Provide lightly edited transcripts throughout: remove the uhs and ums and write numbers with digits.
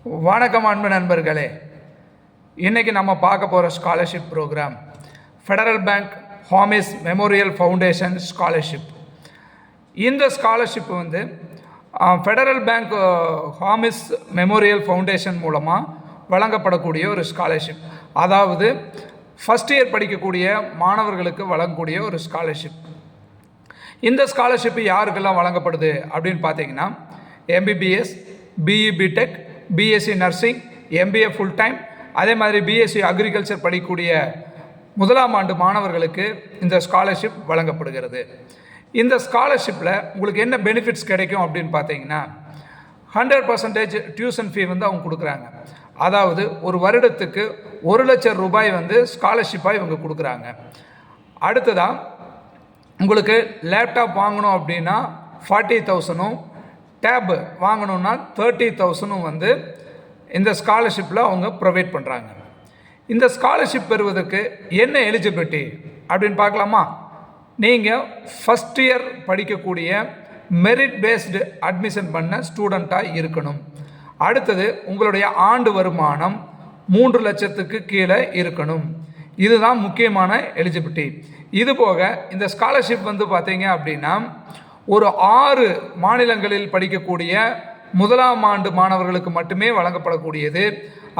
வணக்கம் அன்பு நண்பர்களே. இன்றைக்கி நம்ம பார்க்க போகிற scholarship program Federal Bank Hormis memorial foundation scholarship. இந்த scholarship Federal Bank Hormis memorial foundation மூலமாக வழங்கப்படக்கூடிய ஒரு ஸ்காலர்ஷிப். அதாவது ஃபஸ்ட் இயர் படிக்கக்கூடிய மாணவர்களுக்கு வழங்கக்கூடிய ஒரு ஸ்காலர்ஷிப். இந்த ஸ்காலர்ஷிப்பு யாருக்கெல்லாம் வழங்கப்படுது அப்படின்னு பார்த்தீங்கன்னா, MBBS, BE BTech, BSc nursing, MBA full time, அதே மாதிரி பிஎஸ்சி அக்ரிகல்ச்சர் படிக்கக்கூடிய முதலாம் ஆண்டு மாணவர்களுக்கு இந்த ஸ்காலர்ஷிப் வழங்கப்படுகிறது. இந்த ஸ்காலர்ஷிப்பில் உங்களுக்கு என்ன பெனிஃபிட்ஸ் கிடைக்கும் அப்படின்னு பார்த்தீங்கன்னா, 100% டியூஷன் ஃபீ அவங்க கொடுக்குறாங்க. அதாவது ஒரு வருடத்துக்கு 1 லட்சம் ரூபாய் ஸ்காலர்ஷிப்பாக இவங்க கொடுக்குறாங்க. அடுத்ததாக உங்களுக்கு லேப்டாப் வாங்கணும் அப்படின்னா 40,000, டேப் வாங்கணுன்னா 30,000 இந்த ஸ்காலர்ஷிப்பில் அவங்க ப்ரொவைட் பண்ணுறாங்க. இந்த ஸ்காலர்ஷிப் பெறுவதற்கு என்ன எலிஜிபிலிட்டி அப்படின்னு பார்க்கலாமா? நீங்கள் ஃபஸ்ட் இயர் படிக்கக்கூடிய மெரிட் பேஸ்டு அட்மிஷன் பண்ண ஸ்டூடெண்ட்டாக இருக்கணும். அடுத்தது உங்களுடைய ஆண்டு வருமானம் 3 லட்சத்துக்கு கீழே இருக்கணும். இதுதான் முக்கியமான எலிஜிபிலிட்டி. இது போக இந்த ஸ்காலர்ஷிப் பார்த்தீங்க அப்படின்னா ஒரு 6 மாநிலங்களில் படிக்கக்கூடிய முதலாம் ஆண்டு மாணவர்களுக்கு மட்டுமே வழங்கப்படக்கூடியது.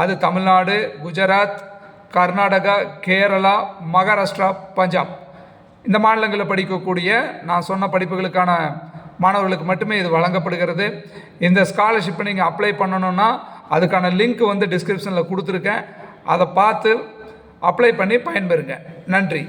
அது தமிழ்நாடு, குஜராத், கர்நாடகா, கேரளா, மகாராஷ்டிரா, பஞ்சாப் இந்த மாநிலங்களில் படிக்கக்கூடிய நான் சொன்ன படிப்புகளுக்கான மாணவர்களுக்கு மட்டுமே இது வழங்கப்படுகிறது. இந்த ஸ்காலர்ஷிப்பை நீங்கள் அப்ளை பண்ணணுன்னா அதுக்கான லிங்க் டிஸ்கிரிப்ஷனில் கொடுத்துருக்கேன். அதை பார்த்து அப்ளை பண்ணி பயன்பெறுங்க. நன்றி.